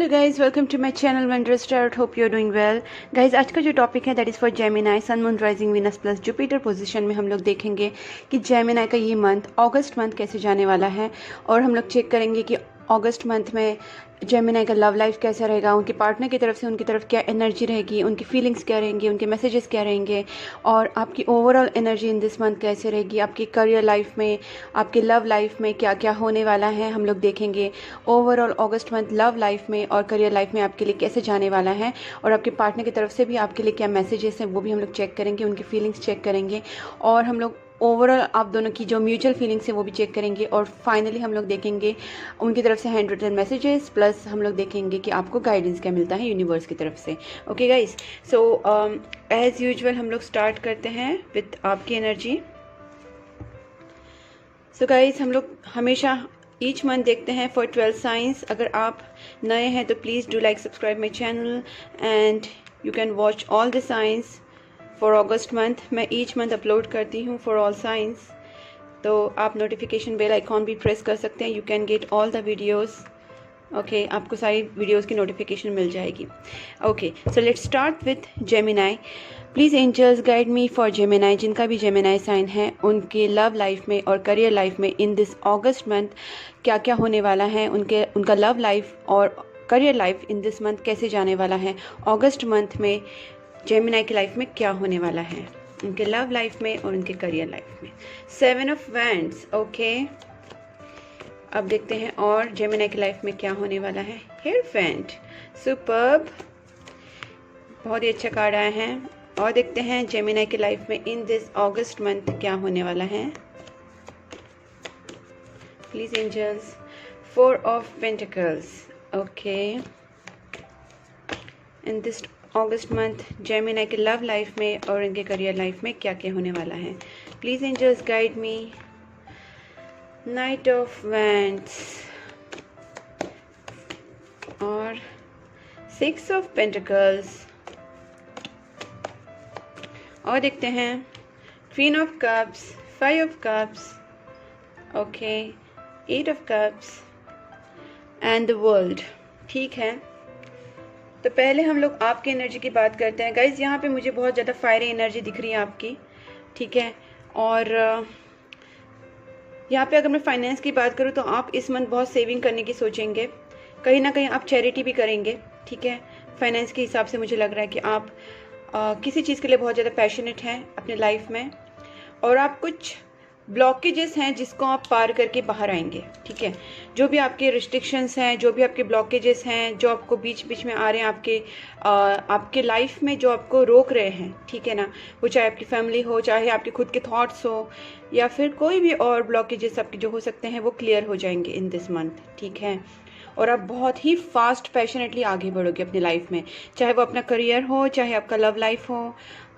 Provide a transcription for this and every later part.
guys, welcome to my channel Wondrous Tarot. Hope you're doing well. Guys, आज का जो topic है that is for Gemini, sun moon rising Venus plus Jupiter position में हम लोग देखेंगे कि जेमिनाई का ये मंथ अगस्त मंथ कैसे जाने वाला है। और हम लोग चेक करेंगे कि अगस्त मंथ में जेमिनाई का लव लाइफ कैसा रहेगा, उनके पार्टनर की तरफ से उनकी तरफ क्या एनर्जी रहेगी, उनकी फीलिंग्स क्या रहेंगी, उनके मैसेजेस क्या रहेंगे और आपकी overall energy in this month कैसे रहेगी, आपकी करियर लाइफ में, आपकी लव लाइफ में क्या क्या होने वाला है हम लोग देखेंगे। ओवरऑल अगस्त मंथ लव लाइफ में और करियर लाइफ में आपके लिए कैसे जाने वाला है और आपके पार्टनर की तरफ से भी आपके लिए क्या मैसेजेस हैं वो भी हम लोग चेक करेंगे, उनकी फीलिंग्स चेक करेंगे और हम लोग ओवरऑल आप दोनों की जो म्यूचुअल फीलिंग्स है वो भी चेक करेंगे और फाइनली हम लोग देखेंगे उनकी तरफ से हैंड रिटन मैसेजेस प्लस हम लोग देखेंगे कि आपको गाइडेंस क्या मिलता है यूनिवर्स की तरफ से। Okay guys, so as usual हम लोग स्टार्ट करते हैं विद आपकी एनर्जी। सो गाइस, हम लोग हमेशा ईच मंथ देखते हैं फॉर 12 साइंस। अगर आप नए हैं तो please do like subscribe my channel and you can watch all the signs for August month. मैं ईच मंथ अपलोड करती हूँ फॉर ऑल साइंस, तो आप नोटिफिकेशन बेल आइकॉन भी प्रेस कर सकते हैं। You can get all the videos. Okay, आपको सारी वीडियोज़ की नोटिफिकेशन मिल जाएगी। Okay, so let's start with Gemini. Please angels guide me for Gemini. जिनका भी जेमिनाई साइन है उनके लव लाइफ में और करियर लाइफ में इन दिस अगस्त मंथ क्या क्या होने वाला है, उनका लव लाइफ और career life in this month कैसे जाने वाला है। अगस्त मंथ में जेमिनाई की लाइफ में क्या होने वाला है, उनके लव लाइफ में और उनके करियर लाइफ में। 7 ऑफ वैंड्स। ओके, अब देखते हैं और जेमिनाई की लाइफ में क्या होने वाला है। हियरफेंट, सुपर्ब, बहुत ही अच्छा कार्ड आया है। और देखते हैं जेमिनाई की लाइफ में इन दिस अगस्त मंथ क्या होने वाला है। Please angels. 4 of pentacles. Okay, in this August month Gemini के लव लाइफ में और इनके करियर लाइफ में क्या क्या होने वाला है। Please angels guide me. Knight of wands और 6 ऑफ पेंटिकल्स। और देखते हैं queen of cups, 5 of cups, okay, 8 of cups and the world. ठीक है, तो पहले हम लोग आपकी एनर्जी की बात करते हैं। गाइज, यहाँ पे मुझे बहुत ज़्यादा फायरी एनर्जी दिख रही है आपकी, ठीक है। और यहाँ पे अगर मैं फाइनेंस की बात करूँ तो आप इस मंथ बहुत सेविंग करने की सोचेंगे, कहीं ना कहीं आप चैरिटी भी करेंगे, ठीक है। फाइनेंस के हिसाब से मुझे लग रहा है कि आप किसी चीज़ के लिए बहुत ज़्यादा पैशनेट हैं अपने लाइफ में और आप कुछ ब्लॉकेजेस हैं जिसको आप पार करके बाहर आएंगे, ठीक है। जो भी आपके रिस्ट्रिक्शंस हैं, जो भी आपके ब्लॉकेजेस हैं, जो आपको बीच बीच में आ रहे हैं आपके लाइफ में, जो आपको रोक रहे हैं, ठीक है ना, वो चाहे आपकी फैमिली हो, चाहे आपके खुद के थॉट्स हो या फिर कोई भी और ब्लॉकेजेस आपके जो हो सकते हैं वो क्लियर हो जाएंगे इन दिस मंथ, ठीक है। और आप बहुत ही फास्ट पैशनेटली आगे बढ़ोगे अपनी लाइफ में, चाहे वो अपना करियर हो, चाहे आपका लव लाइफ हो।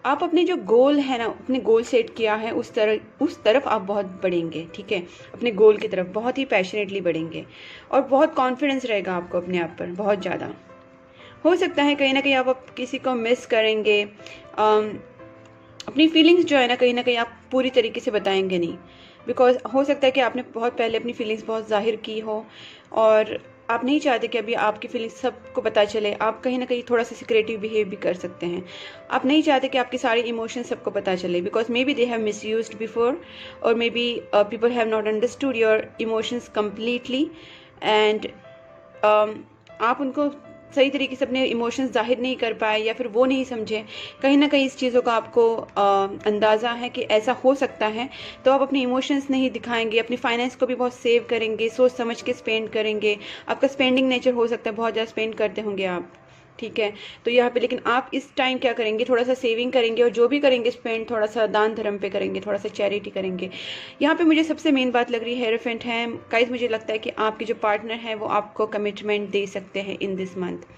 आप अपने जो गोल है ना, अपने गोल सेट किया है उस तरफ आप बहुत बढ़ेंगे, ठीक है। अपने गोल की तरफ बहुत ही पैशनेटली बढ़ेंगे और बहुत कॉन्फिडेंस रहेगा आपको अपने आप पर, बहुत ज़्यादा। हो सकता है कहीं ना कहीं आप किसी को मिस करेंगे, अपनी फीलिंग्स जो है ना कहीं आप पूरी तरीके से बताएंगे नहीं, बिकॉज हो सकता है कि आपने बहुत पहले अपनी फीलिंग्स बहुत जाहिर की हो और आप नहीं चाहते कि अभी आपकी फीलिंग्स सबको पता चले। आप कहीं ना कहीं थोड़ा सा सिक्रेटिव बिहेव भी कर सकते हैं। आप नहीं चाहते कि आपकी सारी इमोशंस सबको पता चले, because maybe they have misused before और maybe people have not understood your emotions completely and आप उनको सही तरीके से अपने इमोशंस जाहिर नहीं कर पाए या फिर वो नहीं समझे। कहीं ना कहीं इस चीज़ों का आपको अंदाज़ा है कि ऐसा हो सकता है, तो आप अपने इमोशंस नहीं दिखाएंगे, अपनी फाइनेंस को भी बहुत सेव करेंगे, सोच समझ के स्पेंड करेंगे। आपका स्पेंडिंग नेचर हो सकता है, बहुत ज़्यादा स्पेंड करते होंगे आप, ठीक है। तो यहाँ पे लेकिन आप इस टाइम क्या करेंगे, थोड़ा सा सेविंग करेंगे और जो भी करेंगे स्पेंड थोड़ा सा दान धर्म पे करेंगे, थोड़ा सा चैरिटी करेंगे। यहाँ पे मुझे सबसे मेन बात लग रही है हेरोफेंट है। गाइस, मुझे लगता है कि आपके जो पार्टनर है वो आपको कमिटमेंट दे सकते हैं इन this month,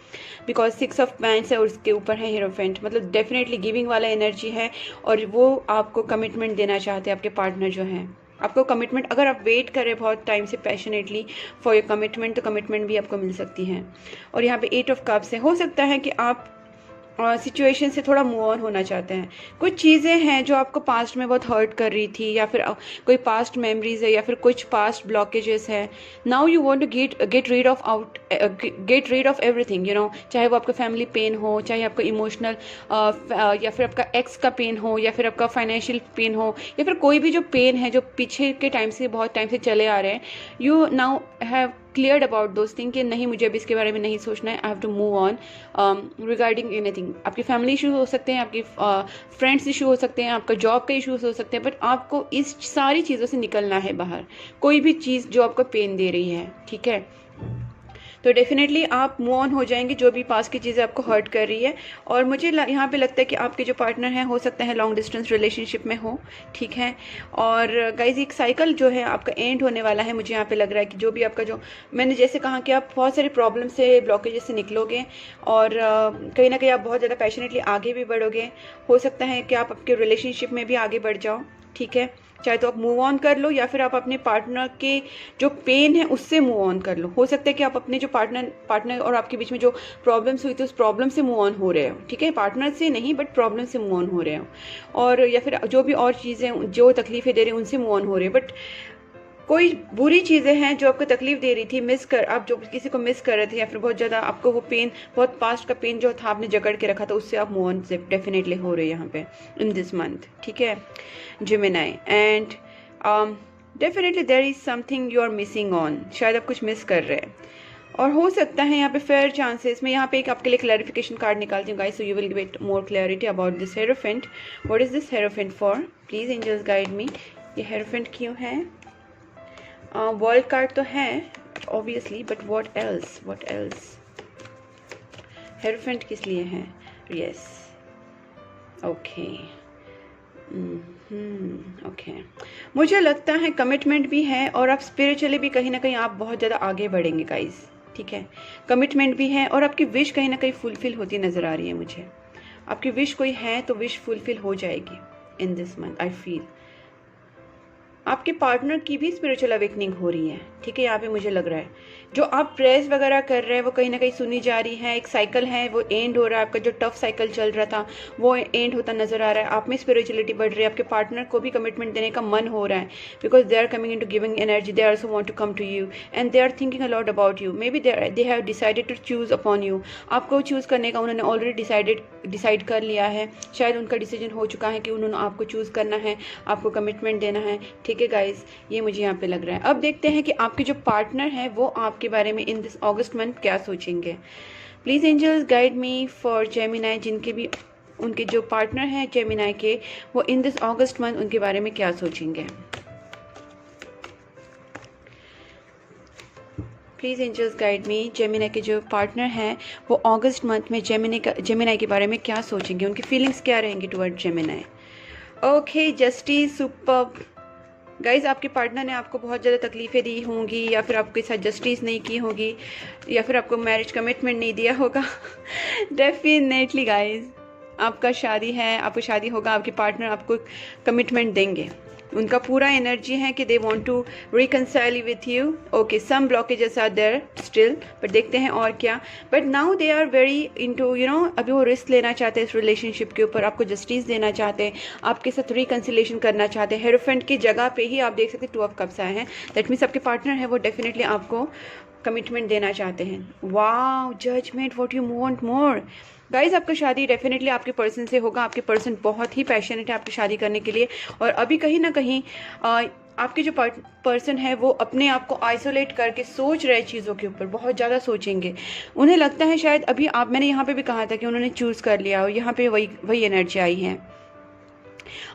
because 6 of wands है और उसके ऊपर है हेरोफेंट, मतलब डेफिनेटली गिविंग वाला एनर्जी है और वो आपको कमिटमेंट देना चाहते हैं। आपके पार्टनर जो हैं आपको कमिटमेंट, अगर आप वेट करें बहुत टाइम से पैशनेटली फॉर योर कमिटमेंट, तो कमिटमेंट भी आपको मिल सकती है। और यहाँ पे 8 ऑफ कप्स है। हो सकता है कि आप सिचुएशन से थोड़ा मूव ऑन होना चाहते हैं। कुछ चीज़ें हैं जो आपको पास्ट में बहुत हर्ट कर रही थी, या फिर कोई पास्ट मेमोरीज है, या फिर कुछ पास्ट ब्लॉकेजेस है। Now you want to get rid of everything, you know, चाहे वो आपका फैमिली पेन हो, चाहे आपका इमोशनल या फिर आपका एक्स का पेन हो, या फिर आपका फाइनेंशियल पेन हो, या फिर कोई भी जो पेन है जो पीछे के टाइम से बहुत टाइम से चले आ रहे हैं। You now have cleared about those thing कि नहीं, मुझे अभी इसके बारे में नहीं सोचना है, I have to move on regarding anything. आपकी फैमिली इशू हो सकते हैं, आपकी फ्रेंड्स इशू हो सकते हैं, आपका जॉब के इशूज हो सकते हैं, बट आपको इस सारी चीज़ों से निकलना है बाहर। कोई भी चीज़ जो आपको पेन दे रही है, ठीक है, तो डेफिनेटली आप मूव ऑन हो जाएंगे जो भी पास की चीज़ें आपको हर्ट कर रही है। और मुझे यहाँ पे लगता है कि आपके जो पार्टनर हैं हो सकता है लॉन्ग डिस्टेंस रिलेशनशिप में हो, ठीक है। और गाइज एक साइकिल जो है आपका एंड होने वाला है। मुझे यहाँ पे लग रहा है कि जो भी आपका, जो मैंने जैसे कहा कि आप बहुत सारे प्रॉब्लम से, ब्लॉकेजेस से निकलोगे, और कहीं ना कहीं आप बहुत ज़्यादा पैशनेटली आगे भी बढ़ोगे। हो सकता है कि आप आपके रिलेशनशिप में भी आगे बढ़ जाओ, ठीक है। चाहे तो आप मूव ऑन कर लो, या फिर आप अपने पार्टनर के जो पेन है उससे मूव ऑन कर लो। हो सकता है कि आप अपने जो पार्टनर और आपके बीच में जो प्रॉब्लम्स हुई थी उस प्रॉब्लम से मूव ऑन हो रहे हो, ठीक है। पार्टनर से नहीं, बट प्रॉब्लम से मूव ऑन हो रहे हो, और या फिर जो भी और चीज़ें जो तकलीफें दे रही हैं उनसे मूव ऑन हो रहे हैं। बट कोई बुरी चीज़ें हैं जो आपको तकलीफ दे रही थी, आप जो किसी को मिस कर रहे थे, या फिर बहुत ज़्यादा आपको वो पेन, बहुत पास्ट का पेन जो था आपने जकड़ के रखा था, उससे आप मूव ऑन से डेफिनेटली हो रहे हैं यहाँ पे इन दिस मंथ, ठीक है Gemini. And definitely there is something you are missing on, शायद आप कुछ मिस कर रहे हैं। और हो सकता है यहाँ पे फेयर चांसेस। मैं यहाँ पे एक आपके लिए क्लैरिफिकेशन कार्ड निकालती हूँ guys, so you will get more clarity about this hierophant. What is this hierophant for? Please angels guide me. ये हेरोफेंट क्यों है? वर्ल्ड कार्ड तो है obviously, but what else? Hierophant किस लिए है? Yes, okay, okay. मुझे लगता है कमिटमेंट भी है, और आप स्पिरिचुअली भी कहीं ना कहीं आप बहुत ज़्यादा आगे बढ़ेंगे गाइस, ठीक है। कमिटमेंट भी है, और आपकी विश कहीं ना कहीं फुलफिल होती नज़र आ रही है मुझे। आपकी विश कोई है तो विश फुलफिल हो जाएगी इन दिस मंथ, आई फील। आपके पार्टनर की भी स्पिरिचुअल अवेकनिंग हो रही है, ठीक है। यहाँ पे मुझे लग रहा है जो आप प्रेयर्स वगैरह कर रहे हैं वो कहीं ना कहीं सुनी जा रही है। एक साइकिल है वो एंड हो रहा है, आपका जो टफ साइकिल चल रहा था वो एंड होता नजर आ रहा है। आप में स्पिरिचुअलिटी बढ़ रही है, आपके पार्टनर को भी कमिटमेंट देने का मन हो रहा है, because they are coming in to giving energy, they also want to come to you and they are thinking a lot about you. Maybe they have decided to choose upon you. आपको choose करने का उन्होंने already decide कर लिया है। शायद उनका decision हो चुका है कि उन्होंने आपको चूज करना है, आपको कमिटमेंट देना है, ठीक है गाइज। ये मुझे यहाँ पे लग रहा है। अब देखते हैं कि आपके जो पार्टनर है वो आपके बारे में इन दिस अगस्त मंथ क्या सोचेंगे। Please angels guide me for Gemini, जिनके भी उनके जो पार्टनर हैं जेमिनी के, वो इन दिस अगस्त मंथ उनके बारे में क्या सोचेंगे। Please angels guide me, Gemini के जो पार्टनर हैं वो अगस्त मंथ में जेमिनी के बारे में क्या सोचेंगे, उनकी फीलिंग्स क्या रहेंगी toward Gemini. Okay, justice, superb. Guys आपके पार्टनर ने आपको बहुत ज़्यादा तकलीफ़ें दी होंगी, या फिर आपके साथ जस्टिस नहीं की होगी, या फिर आपको मैरिज कमिटमेंट नहीं दिया होगा। डेफिनेटली गाइज आपका शादी है, आपको शादी होगा, आपके पार्टनर आपको कमिटमेंट देंगे। उनका पूरा एनर्जी है कि they want to reconcile with you. Okay, some blockages are there still, but देखते हैं और क्या। But now they are very into, you know, अभी वो रिस्क लेना चाहते हैं इस रिलेशनशिप के ऊपर, आपको जस्टिस देना चाहते हैं, आपके साथ रिकनसिलेशन करना चाहते हैं। हेरोफेंट की जगह पे ही आप देख सकते हैं 2 ऑफ कप्स आए हैं। दैट मीन्स आपके पार्टनर है वो डेफिनेटली आपको कमिटमेंट देना चाहते हैं। Wow, judgement, what you want more. Guys आपका शादी डेफिनेटली आपके पर्सन से होगा। आपके पर्सन बहुत ही पैशनेट है आपकी शादी करने के लिए, और अभी कहीं ना कहीं आपके जो पर्सन है वो अपने आप को आइसोलेट करके सोच रहे चीज़ों के ऊपर, बहुत ज़्यादा सोचेंगे। उन्हें लगता है शायद अभी मैंने यहाँ पे भी कहा था कि उन्होंने चूज़ कर लिया, और यहाँ पे वही एनर्जी आई है।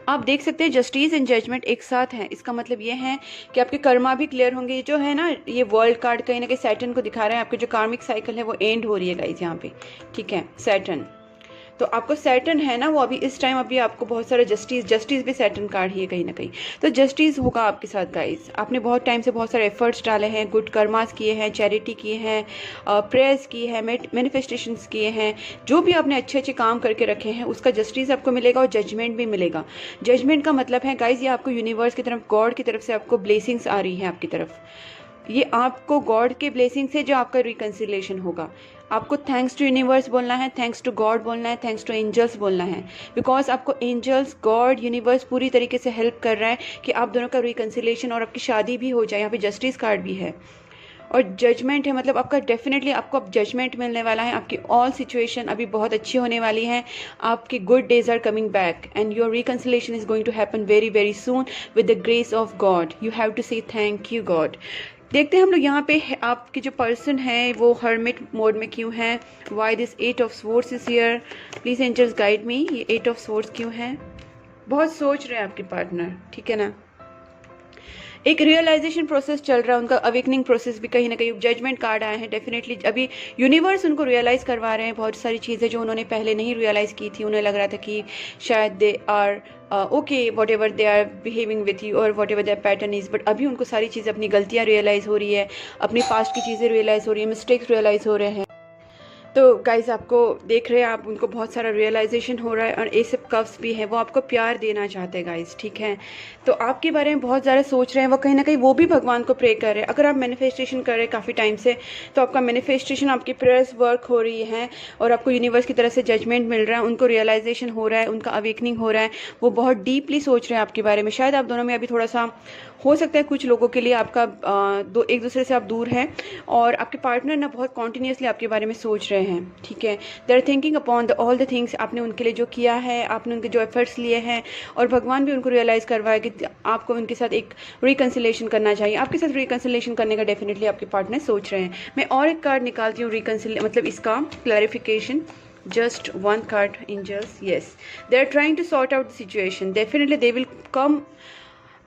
आप देख सकते हैं जस्टिस एंड जजमेंट एक साथ हैं। इसका मतलब ये है कि आपके कर्मा भी क्लियर होंगे। जो है ना, ये वर्ल्ड कार्ड कहीं ना कहीं सैटर्न को दिखा रहा है। आपकी जो कार्मिक साइकिल है वो एंड हो रही है गाइज यहाँ पे, ठीक है। सैटर्न, तो आपको सैटर्न है ना वो अभी इस टाइम अभी आपको बहुत सारा जस्टिस भी सैटर्न कार्ड ही है कहीं ना कहीं। तो जस्टिस होगा आपके साथ गाइज। आपने बहुत टाइम से बहुत सारे एफर्ट्स डाले हैं, गुड कर्मास किए हैं, चैरिटी किए हैं, प्रेयर्स की है, मैनिफेस्टेशंस किए हैं, जो भी आपने अच्छे अच्छे काम करके रखे हैं उसका जस्टिस आपको मिलेगा, और जजमेंट भी मिलेगा। जजमेंट का मतलब है गाइज ये आपको यूनिवर्स की तरफ, गॉड की तरफ से आपको ब्लेसिंग्स आ रही है आपकी तरफ। ये आपको गॉड के ब्लेसिंग से जो आपका रिकंसिलेशन होगा। आपको थैंक्स टू यूनिवर्स बोलना है, थैंक्स टू गॉड बोलना है, थैंक्स टू एंजल्स बोलना है, बिकॉज आपको एंजल्स, गॉड, यूनिवर्स पूरी तरीके से हेल्प कर रहा है कि आप दोनों का रिकन्सिलेशन और आपकी शादी भी हो जाए। यहाँ पे जस्टिस कार्ड भी है और जजमेंट है, मतलब आपका डेफिनेटली आपको अब जजमेंट मिलने वाला है। आपकी ऑल सिचुएशन अभी बहुत अच्छी होने वाली है। आपके good days are coming back and your reconciliation is going to happen very very soon with the grace of God. You have to say thank you God. देखते हैं हम लोग यहाँ पे आपके जो पर्सन है वो हर्मिट मोड में क्यों है। Why this 8 of swords is here, please angels guide me. ये 8 ऑफ स्वॉर्ड्स क्यों है? बहुत सोच रहे हैं आपके पार्टनर, ठीक है ना। एक रियलाइजेशन प्रोसेस चल रहा है उनका, अवेकनिंग प्रोसेस भी कहीं ना कहीं। जजमेंट कार्ड आए हैं, डेफिनेटली अभी यूनिवर्स उनको रियलाइज करवा रहे हैं बहुत सारी चीज़ें जो उन्होंने पहले नहीं रियलाइज की थी। उन्हें लग रहा था कि शायद they are okay whatever they are behaving with you और whatever their pattern is, but अभी उनको सारी चीज़ें, अपनी गलतियाँ रियलाइज़ हो रही है, अपनी पास्ट की चीज़ें रियलाइज़ हो रही है, मिस्टेक्स रियलाइज़ हो रहे हैं। तो गाइज आपको देख रहे हैं, आप उनको बहुत सारा रियलाइजेशन हो रहा है और एस ऑफ कप्स भी है। वो आपको प्यार देना चाहते हैं गाइज, ठीक है। तो आपके बारे में बहुत ज़्यादा सोच रहे हैं वो, कहीं ना कहीं वो भी भगवान को प्रे कर रहे हैं। अगर आप मैनिफेस्टेशन कर रहे हैं काफ़ी टाइम से, तो आपका मैनिफेस्टेशन, आपकी प्रेयर्स वर्क हो रही है और आपको यूनिवर्स की तरफ से जजमेंट मिल रहा है, उनको रियलाइजेशन हो रहा है, उनका अवेकनिंग हो रहा है। वो बहुत डीपली सोच रहे हैं आपके बारे में। शायद आप दोनों में अभी थोड़ा सा हो सकता है कुछ लोगों के लिए आपका एक दूसरे से आप दूर हैं और आपके पार्टनर ना बहुत कॉन्टीन्यूसली आपके बारे में सोच रहे हैं, ठीक है। They are thinking upon the all the things आपने उनके लिए जो किया है, आपने उनके जो एफर्ट्स लिए हैं, और भगवान भी उनको रियलाइज़ करवाए कि आपको उनके साथ एक रिकन्सिलेशन करना चाहिए। आपके साथ रिकन्सिलेशन करने का डेफिनेटली आपके पार्टनर सोच रहे हैं। मैं और एक कार्ड निकालती हूँ मतलब इसका clarification. Just one card, angels. Yes, they are trying to sort out the situation. Definitely they will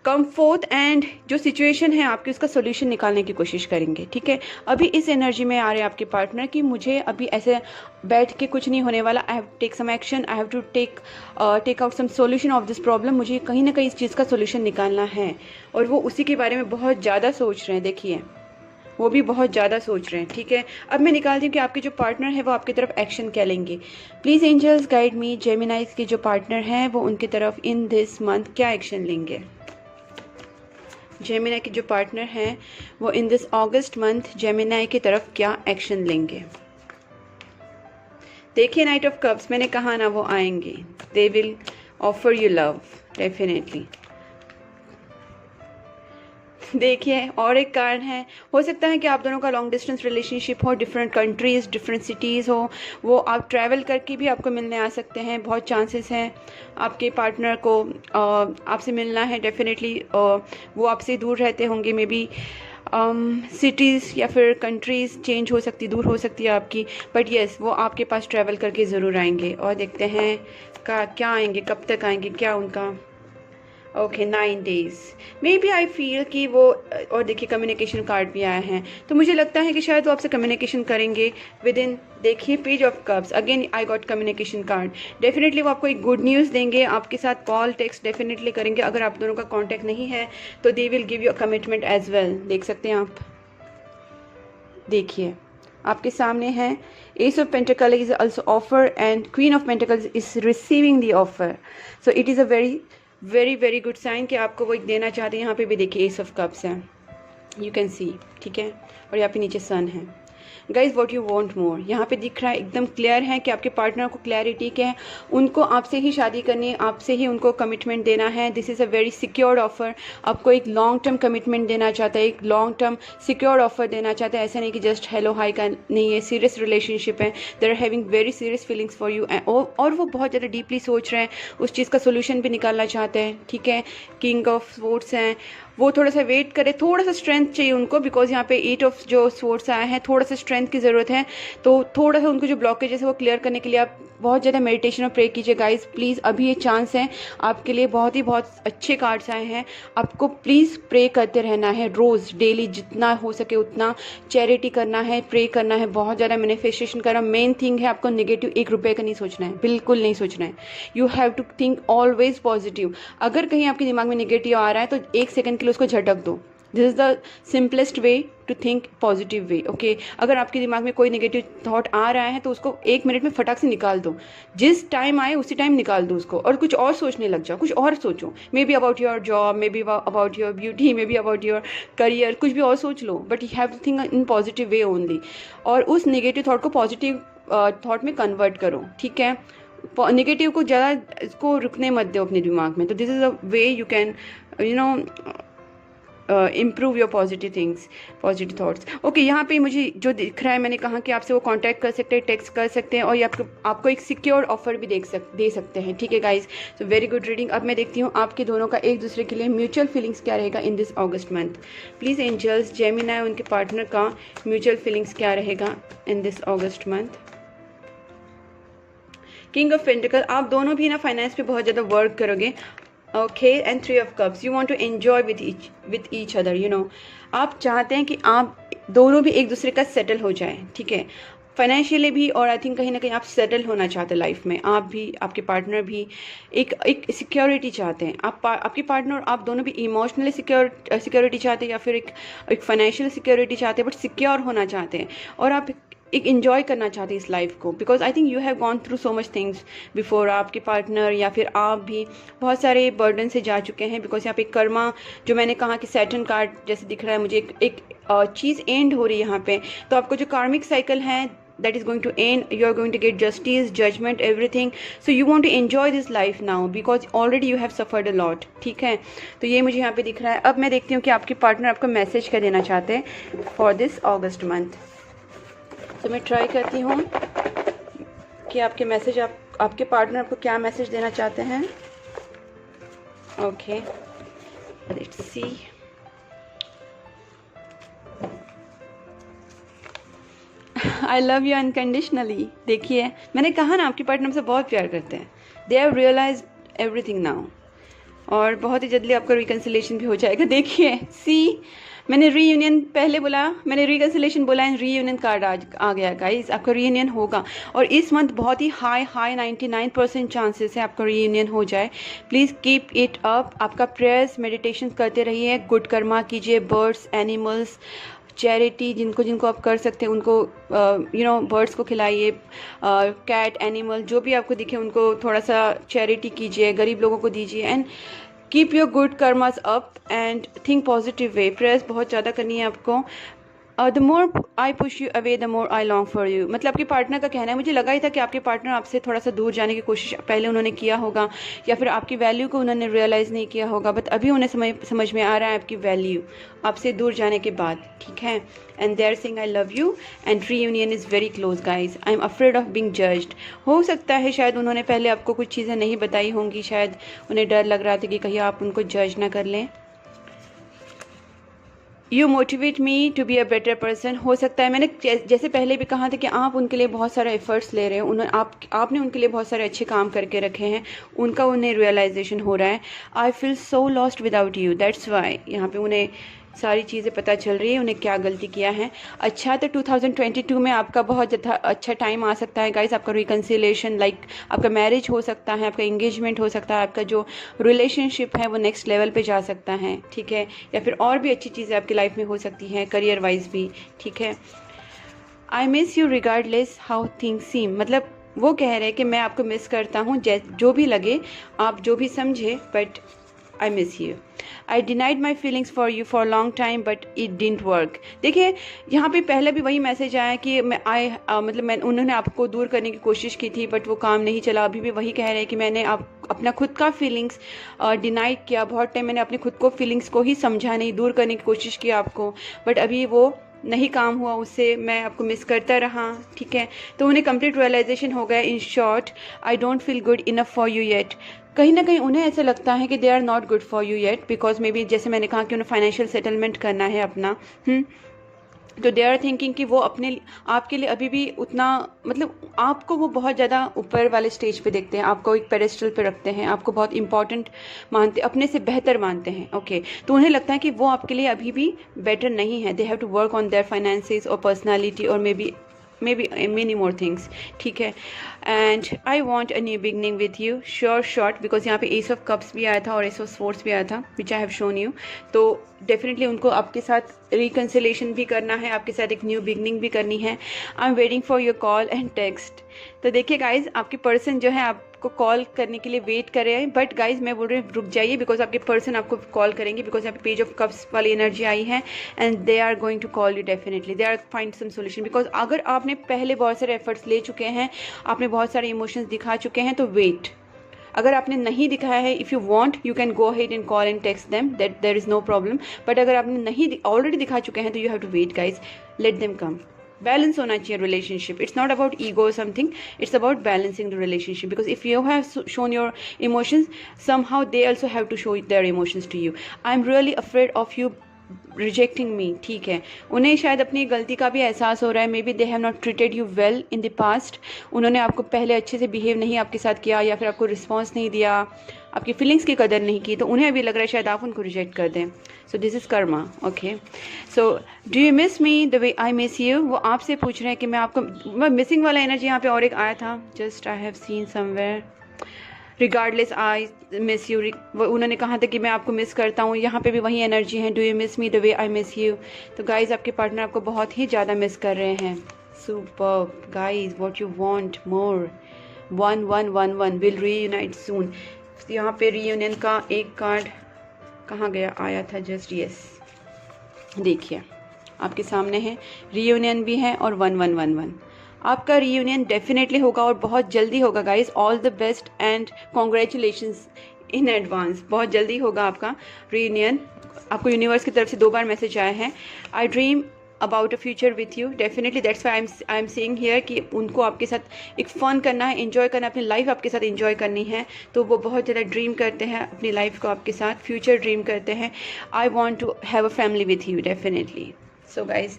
come forth and जो सिचुएशन है आपकी उसका सोल्यूशन निकालने की कोशिश करेंगे, ठीक है। अभी इस एनर्जी में आ रहे हैं आपके पार्टनर कि मुझे अभी ऐसे बैठ के कुछ नहीं होने वाला। I have take some action, I have to take out some solution of this problem. मुझे कहीं ना कहीं इस चीज़ का सोल्यूशन निकालना है और वो उसी के बारे में बहुत ज़्यादा सोच रहे हैं। देखिए वो भी बहुत ज़्यादा सोच रहे हैं, ठीक है। अब मैं निकालती हूँ कि आपके जो पार्टनर है वो आपकी तरफ एक्शन क्या लेंगे। Please angels guide me. Geminis के जो पार्टनर हैं वो उनकी तरफ इन दिस मंथ क्या एक्शन लेंगे। जेमिनाई के जो पार्टनर हैं वो in this August month Gemini की तरफ क्या एक्शन लेंगे। देखिए नाइट ऑफ कप्स, मैंने कहा ना वो आएंगे। They will offer you love definitely. देखिए और एक कारण है, हो सकता है कि आप दोनों का लॉन्ग डिस्टेंस रिलेशनशिप हो, डिफरेंट कंट्रीज़, डिफरेंट सिटीज़ हो, वो आप ट्रैवल करके भी आपको मिलने आ सकते हैं। बहुत चांसेस हैं आपके पार्टनर को आपसे मिलना है डेफिनेटली। वो आपसे दूर रहते होंगे, मे बी सिटीज़ या फिर कंट्रीज़ चेंज हो सकती, दूर हो सकती है आपकी, बट येस वो आपके पास ट्रैवल करके ज़रूर आएंगे। और देखते हैं क्या आएंगे, कब तक आएंगे, क्या उनका okay 9 days maybe I feel कि वो। और देखिए कम्युनिकेशन कार्ड भी आया है, तो मुझे लगता है कि शायद वो आपसे कम्युनिकेशन करेंगे विद इन। देखिए page of cups, again I got communication card. Definitely वो आपको एक गुड न्यूज़ देंगे, आपके साथ कॉल टेक्स्ट डेफिनेटली करेंगे। अगर आप दोनों का कॉन्टैक्ट नहीं है तो they will give you a commitment as well. देख सकते हैं आप, देखिए आपके सामने है ace of pentacle is also offer and queen of pentacles is receiving the offer. So it is a very very good sign कि आपको वो एक देना चाहते हैं। यहाँ पे भी देखिए एस ऑफ कप्स है, यू कैन सी, ठीक है। और यहाँ पे नीचे सन है। गाइज व्हाट यू वांट मोर, यहाँ पे दिख रहा है एकदम क्लियर है कि आपके पार्टनर को क्लैरिटी क्या है, उनको आपसे ही शादी करनी है, आपसे ही उनको कमिटमेंट देना है। This is a very secured offer. आपको एक लॉन्ग टर्म कमिटमेंट देना चाहता है, एक लॉन्ग टर्म सिक्योर्ड ऑफर देना चाहता है। ऐसा नहीं कि जस्ट हेलो हाई का नहीं है, सीरियस रिलेशनशिप है। They are having very serious feelings for you और वो बहुत ज़्यादा डीपली सोच रहे हैं, उस चीज़ का सोल्यूशन भी निकालना चाहते हैं, ठीक है। किंग ऑफ स्वॉर्ड्स हैं, वो थोड़ा सा वेट करे, थोड़ा सा स्ट्रेंथ चाहिए उनको, बिकॉज यहाँ पे 8 ऑफ जो स्वॉर्ड्स आया है, थोड़ा सा स्ट्रेंथ की ज़रूरत है। तो थोड़ा सा उनको जो ब्लॉकेजेस है वो क्लियर करने के लिए आप बहुत ज़्यादा मेडिटेशन और प्रे कीजिए गाइज प्लीज़। अभी ये चांस है आपके लिए, बहुत अच्छे कार्ड्स आए हैं। आपको प्लीज़ प्रे करते रहना है रोज़, डेली, जितना हो सके उतना चैरिटी करना है, प्रे करना है, बहुत ज़्यादा मैनिफेस्टेशन करना। मेन थिंग है आपको नेगेटिव 1 रुपये का नहीं सोचना है, बिल्कुल नहीं सोचना है। You have to think always positive. अगर कहीं आपके दिमाग में नेगेटिव आ रहा है तो 1 सेकंड के लिए उसको झटक दो, this is the simplest way to think positive way. Okay, अगर आपके दिमाग में कोई नेगेटिव थॉट आ रहा है तो उसको 1 मिनट में फटाक से निकाल दो, जिस टाइम आए उसी टाइम निकाल दो उसको, और कुछ और सोचने लग जाओ, कुछ और सोचो। Maybe about your job, maybe about your beauty, maybe about your career, कुछ भी और सोच लो, but you have to think in positive way only. और उस नेगेटिव थॉट को पॉजिटिव थॉट में कन्वर्ट करो, ठीक है। नेगेटिव को ज़्यादा इसको रुकने मत दो अपने दिमाग में। तो this is a way you can improve your positive things, positive thoughts. Okay, यहाँ पे मुझे जो दिख रहा है, मैंने कहा कि आपसे वो कांटेक्ट कर सकते हैं, टेक्स्ट कर सकते हैं, और ये आपको एक सिक्योर ऑफर भी दे सकते हैं, ठीक है guys. So very good reading. अब मैं देखती हूँ आपके दोनों का एक दूसरे के लिए म्यूचुअल फीलिंग्स क्या रहेगा in this August month. Please angels, Gemini उनके पार्टनर का म्यूचुअल फीलिंग्स क्या रहेगा in this August month. King of pentacle, आप दोनों भी ना फाइनेंस पे बहुत ज़्यादा वर्क करोगे। Okay, and 3 of cups, you want to enjoy with each other, you know. आप चाहते हैं कि आप दोनों भी एक दूसरे का सेटल हो जाए, ठीक है, फाइनेंशियली भी, और आई थिंक कहीं ना कहीं आप सेटल होना चाहते हैं लाइफ में। आप भी, आपके पार्टनर भी एक सिक्योरिटी चाहते हैं। आपके पार्टनर, आप दोनों भी इमोशनली सिक्योरिटी चाहते हैं, या फिर एक फाइनेंशियल सिक्योरिटी चाहते हैं, बट सिक्योर होना चाहते हैं, और आप एक इन्जॉय करना चाहते हैं इस लाइफ को। Because I think you have gone through so much things before. आपके पार्टनर या फिर आप भी बहुत सारे बर्डन से जा चुके हैं। बिकॉज यहाँ पे कर्मा, जो मैंने कहा कि सैटर्न कार्ड जैसे दिख रहा है मुझे, एक चीज़ एंड हो रही है यहाँ पे। तो आपको जो कार्मिक साइकिल है, that is going to end, you are going to get justice, judgment, everything, so you want to enjoy this life now because already you have suffered a lot, ठीक है। तो ये मुझे यहाँ पे दिख रहा है। अब मैं देखती हूँ कि आपके पार्टनर आपको मैसेज क्या देना चाहते हैं फॉर दिस अगस्त मंथ। तो मैं ट्राई करती हूँ कि आपके मैसेज, आपके पार्टनर आपको क्या मैसेज देना चाहते हैं। Okay, let's see. I love you unconditionally. देखिए, मैंने कहा ना, आपके पार्टनर हमसे बहुत प्यार करते हैं। They have realise everything now, और बहुत ही जल्दी आपका रिकन्सिलेशन भी हो जाएगा। देखिए, सी, मैंने रीयूनियन पहले बोला, मैंने रिकन्सिलेशन बोला, एंड रीयूनियन कार्ड आ गया गाइस। आपका रीयूनियन होगा, और इस मंथ बहुत ही हाई 99% चांसेस है आपका रीयूनियन हो जाए। Please keep it up. आपका प्रेयर्स, मेडिटेशन करते रहिए, गुड कर्मा कीजिए, बर्ड्स, एनिमल्स, चैरिटी, जिनको आप कर सकते हैं उनको बर्ड्स को खिलाइए, कैट, एनिमल, जो भी आपको दिखे उनको थोड़ा सा चैरिटी कीजिए, गरीब लोगों को दीजिए, and keep your good karmas up and think positive way. Prayers बहुत ज़्यादा करनी है आपको। The more I push you away the more I long for you. मतलब आपके पार्टनर का कहना है, मुझे लगा ही था कि आपके पार्टनर आपसे थोड़ा सा दूर जाने की कोशिश पहले उन्होंने किया होगा, या फिर आपकी वैल्यू को उन्होंने रियलाइज़ नहीं किया होगा, बट अभी उन्हें समझ में आ रहा है आपकी वैल्यू आपसे दूर जाने के बाद, ठीक है। And they are saying I love you and reunion is very close guys. I am afraid of being judged. हो सकता है शायद उन्होंने पहले आपको कुछ चीज़ें नहीं बताई होंगी, शायद उन्हें डर लग रहा था कि कहीं आप उनको जज ना कर लें। You motivate me to be a better person. हो सकता है, मैंने जैसे पहले भी कहा था कि आप उनके लिए बहुत सारे एफर्ट्स ले रहे हो, आपने उनके लिए बहुत सारे अच्छे काम करके रखे हैं, उनका उन्हें रियलाइजेशन हो रहा है। I feel so lost without you, that's why. यहाँ पे उन्हें सारी चीज़ें पता चल रही है, उन्हें क्या गलती किया है। अच्छा, तो 2022 में आपका बहुत अच्छा टाइम आ सकता है गाइस। आपका रिकन्सिलेशन, लाइक आपका मैरिज हो सकता है, आपका एंगेजमेंट हो सकता है, आपका जो रिलेशनशिप है वो नेक्स्ट लेवल पे जा सकता है, ठीक है। या फिर और भी अच्छी चीज़ें आपकी लाइफ में हो सकती हैं, करियर वाइज भी, ठीक है। आई miss you regardless how things सीम, मतलब वो कह रहे हैं कि मैं आपको मिस करता हूँ, जो भी लगे, आप जो भी समझे, but I miss you. I denied my feelings for you for long time but it didn't work. देखिए, यहाँ पे पहले भी वही मैसेज आया कि उन्होंने आपको दूर करने की कोशिश की थी, बट वो काम नहीं चला। अभी भी वही कह रहे हैं कि मैंने अपना खुद का फीलिंग्स डिनाइड किया। बहुत टाइम मैंने अपने खुद को फीलिंग्स को ही समझा नहीं, दूर करने की कोशिश की आपको, बट अभी वो नहीं काम हुआ, उससे मैं आपको मिस करता रहा, ठीक है। तो उन्हें कंप्लीट रियलाइजेशन हो गया। In short, I don't feel good enough for you yet. कहीं ना कहीं उन्हें ऐसा लगता है कि they are not good for you yet, because maybe जैसे मैंने कहा कि उन्हें फाइनेंशियल सेटलमेंट करना है अपना। तो दे आर थिंकिंग कि वो आपके लिए अभी भी उतना, मतलब आपको वो बहुत ज़्यादा ऊपर वाले स्टेज पे देखते हैं, आपको एक पेडेस्टल पे रखते हैं, आपको बहुत इंपॉर्टेंट मानते, अपने से बेहतर मानते हैं, ओके। तो उन्हें लगता है कि वो आपके लिए अभी भी बेटर नहीं है। They have to work on their finances और पर्सनैलिटी और maybe many more things, ठीक है। And I want a new beginning with you, sure shot, because यहाँ पे एस ऑफ कप्स भी आया था और एस ऑफ स्वॉर्ड्स भी आया था, विच आई हैव शोन यू। तो डेफिनेटली उनको आपके साथ रिकन्सिलेशन भी करना है, आपके साथ एक न्यू बिगनिंग भी करनी है। I am waiting for your call and text. तो देखिए गाइज, आपके पर्सन जो है आपको कॉल करने के लिए वेट कर रहे हैं, बट गाइज मैं बोल रही हूँ रुक जाइए, बिकॉज आपके पर्सन आपको कॉल करेंगे, बिकॉज यहाँ पे पेज ऑफ कप्स वाली एनर्जी आई है and they are going to call you definitely, they are find some solution. Because अगर आपने पहले बहुत सारे एफर्ट्स ले चुके हैं, आपने बहुत सारे इमोशंस दिखा चुके हैं, तो वेट। अगर आपने नहीं दिखाया है, if you want you can go ahead and call and text them, that there is no problem. But अगर आपने नहीं ऑलरेडी दिखा चुके हैं, तो you have to wait guys, let them come. Balance होना चाहिए relationship, it's not about ego और something, it's about balancing the relationship, because if you have shown your emotions, somehow they also have to show their emotions to you. I'm really afraid of you rejecting me, ठीक है। उन्हें शायद अपनी गलती का भी एहसास हो रहा है, may be they have not treated you well in the past. उन्होंने आपको पहले अच्छे से बिहेव नहीं आपके साथ किया, या फिर आपको रिस्पॉन्स नहीं दिया, आपकी फीलिंग्स की कदर नहीं की, तो उन्हें अभी लग रहा है शायद आप उनको रिजेक्ट कर दें। सो this is Karma, okay. So do you miss me the way I miss you, वो आपसे पूछ रहे हैं कि मैं आपको, मिसिंग वाला एनर्जी यहाँ पे और एक आया था, just I have seen somewhere, regardless I miss you, उन्होंने कहा था कि मैं आपको मिस करता हूँ, यहाँ पे भी वही एनर्जी है, do you miss me the way I miss you. तो गाइज आपके पार्टनर आपको बहुत ही ज़्यादा मिस कर रहे हैं। Superb guys, what you want more, 1111 will reunite soon. यहाँ पे रीयूनियन का एक कार्ड कहाँ गया, आया था जस्ट, यस देखिए आपके सामने है, रीयूनियन भी है और 1111। आपका रीयूनियन डेफिनेटली होगा और बहुत जल्दी होगा guys, all the best and congratulations in advance. बहुत जल्दी होगा आपका रीयूनियन, आपको यूनिवर्स की तरफ से 2 बार मैसेज आया है, आई dream about a future with you, definitely that's why I am saying here कि उनको आपके साथ एक फ़न करना है, एंजॉय करना है, अपनी लाइफ आपके साथ एंजॉय करनी है, तो वो बहुत ज़्यादा ड्रीम करते हैं अपनी लाइफ को आपके साथ, फ्यूचर ड्रीम करते हैं। I want to have a family with you definitely. So guys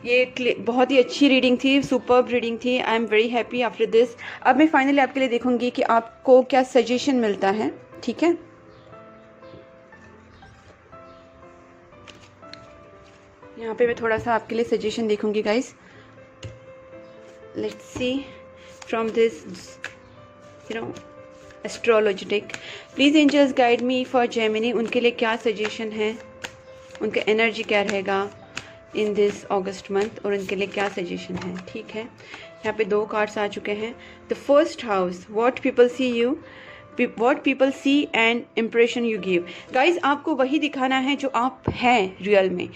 ये बहुत ही अच्छी रीडिंग थी, सुपर्ब रीडिंग थी, I am very happy after this. अब मैं फाइनली आपके लिए देखूंगी कि आपको क्या सजेशन मिलता है, ठीक है। यहाँ पे मैं थोड़ा सा आपके लिए सजेशन देखूंगी guys, let's see from this astrology deck. Please angels guide me for Gemini, उनके लिए क्या सजेशन है, उनका एनर्जी क्या रहेगा इन दिस अगस्त मंथ, और उनके लिए क्या सजेशन है, ठीक है। यहाँ पे 2 कार्ड्स आ चुके हैं। The first house, what people see you, what people see and impression you give. Guys आपको वही दिखाना है जो आप हैं रियल में,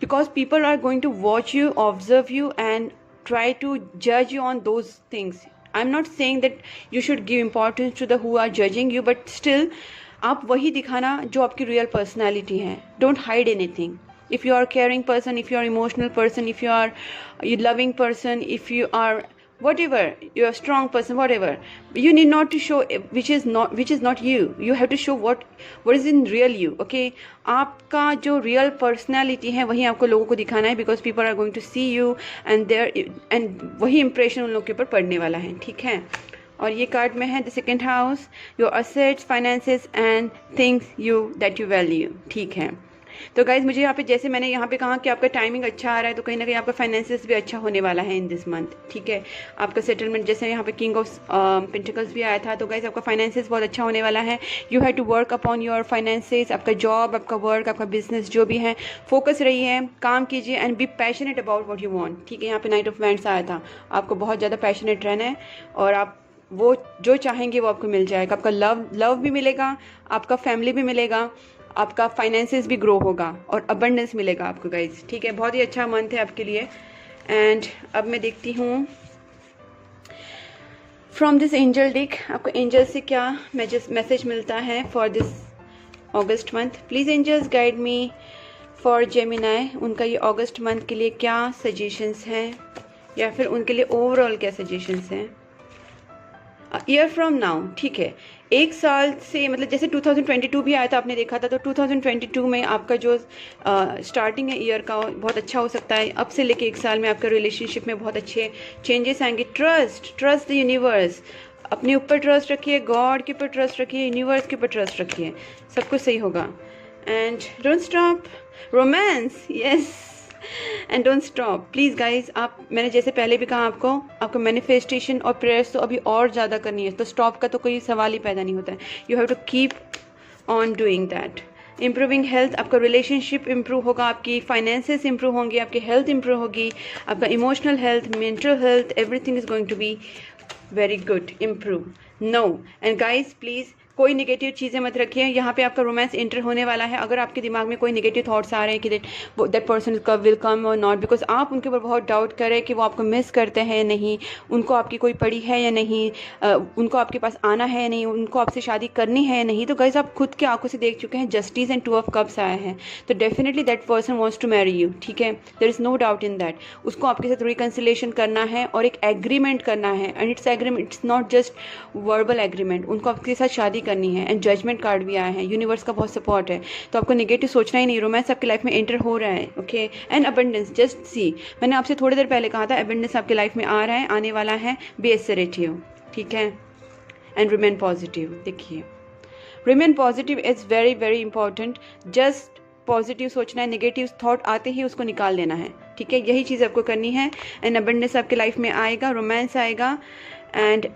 because people are going to watch you, observe you and try to जज you on those things. I am not saying that you should give importance to the who are judging you, but still आप वही दिखाना जो आपकी real personality है। Don't hide anything. If you are a caring person, if you are emotional person, if you are a loving person, if you are whatever, you are a strong person, whatever, you need not to show which is not you. You have to show what is in real you, okay? आपका जो real personality है वही आपको लोगों को दिखाना है, because people are going to see you and वही impression उन लोगों के ऊपर पड़ने वाला है, ठीक है। और ये कार्ड में है the second house, your assets, finances and things you that you value, ठीक है। तो गाइज मुझे यहाँ पे, जैसे मैंने यहाँ पे कहा कि आपका टाइमिंग अच्छा आ रहा है, तो कहीं ना कहीं आपका फाइनेंसेस भी अच्छा होने वाला है इन दिस मंथ, ठीक है। आपका सेटलमेंट, जैसे यहाँ पे किंग ऑफ पेंटिकल्स भी आया था, तो गाइज आपका फाइनेंसेस बहुत अच्छा होने वाला है। You have to work upon your finances, आपका जॉब, आपका वर्क, आपका बिजनेस जो भी है, फोकस रही है, काम कीजिए and be passionate about what you want, ठीक है। यहाँ पे नाइट ऑफ वैंड्स आया था, आपको बहुत ज़्यादा पैशनेट रहना है और आप वो जो चाहेंगे वो आपको मिल जाएगा। आपका लव भी मिलेगा, आपका फैमिली भी मिलेगा, आपका फाइनेंसेस भी ग्रो होगा और अबंडेंस मिलेगा आपको गाइज, ठीक है। बहुत ही अच्छा मंथ है आपके लिए। एंड अब मैं देखती हूँ फ्रॉम दिस एंजल डेक, आपको एंजल से क्या मैसेज मिलता है for this August month. Please angels guide me for Gemini, उनका ये अगस्त मंथ के लिए क्या सजेशंस हैं, या फिर उनके लिए ओवरऑल क्या सजेशंस हैं। ईयर फ्रॉम नाउ, ठीक है। 1 साल से, मतलब जैसे 2022 भी आया था, आपने देखा था, तो 2022 में आपका जो स्टार्टिंग है ईयर का बहुत अच्छा हो सकता है। अब से लेके 1 साल में आपका रिलेशनशिप में बहुत अच्छे चेंजेस आएंगे। ट्रस्ट द यूनिवर्स, अपने ऊपर ट्रस्ट रखिए, गॉड के ऊपर ट्रस्ट रखिए, यूनिवर्स के ऊपर ट्रस्ट रखिए, सब कुछ सही होगा। And don't stop romance, yes and don't stop please guys. आप, मैंने जैसे पहले भी कहा आपको मैनिफेस्टेशन और प्रेयर्स तो अभी और ज़्यादा करनी है, तो स्टॉप का तो कोई सवाल ही पैदा नहीं होता है। You have to keep on doing that. Improving health, आपका रिलेशनशिप इम्प्रूव होगा, आपकी फाइनेंसेस इम्प्रूव होंगी, आपकी हेल्थ इम्प्रूव होगी, आपका emotional health, mental health, everything is going to be very good, improve. No and guys please कोई negative चीज़ें मत रखिए। यहाँ पे आपका रोमांस इंटर होने वाला है। अगर आपके दिमाग में कोई नेगेटिव थॉट्स आ रहे हैं कि दैट पर्सन विल कम और नॉट, बिकॉज आप उनके ऊपर बहुत डाउट करें कि वो आपको मिस करते हैं या नहीं, उनको आपकी कोई पड़ी है या नहीं, उनको आपके पास आना है या नहीं, उनको आपसे शादी करनी है या नहीं, तो गाइस आप खुद की आंखों से देख चुके हैं, जस्टिस एंड 2 ऑफ कप्स आया है, तो definitely that person wants to marry you, ठीक है, there is no doubt in that. उसको आपके साथ रिकन्सिलेशन करना है और एक एग्रीमेंट करना है, and it's agreement, it's not just verbal agreement, उनको आपके साथ शादी करनी है। एंड जजमेंट कार्ड भी आया है, यूनिवर्स का बहुत सपोर्ट है, तो आपको नेगेटिव सोचना ही नहीं, रोमांस आपकी लाइफ में एंटर हो रहा है, okay. And abundance, just see, मैंने आपसे थोड़ी देर पहले कहा था अबंडेंस आपकी लाइफ में आ रहा है, आने वाला है, बी असर्टिव, ठीक है, एंड रिमेन पॉजिटिव। देखिए, remain positive is very very important. Just positive सोचना है, नेगेटिव थॉट आते ही उसको निकाल देना है, ठीक है, यही चीज़ आपको करनी है। एंड अबंडेंस आपकी लाइफ में आएगा, रोमांस आएगा, एंड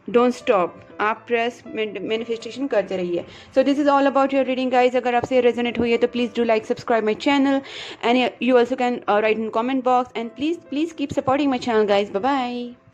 डोंट स्टॉप, आप प्रेस मैनिफेस्टेशन करते रहिए। So this is all about your reading guys. अगर आपसे रेजोनेट हुई है तो please do like, subscribe my channel, and you also can write in comment box, and please keep supporting my channel guys. Bye bye.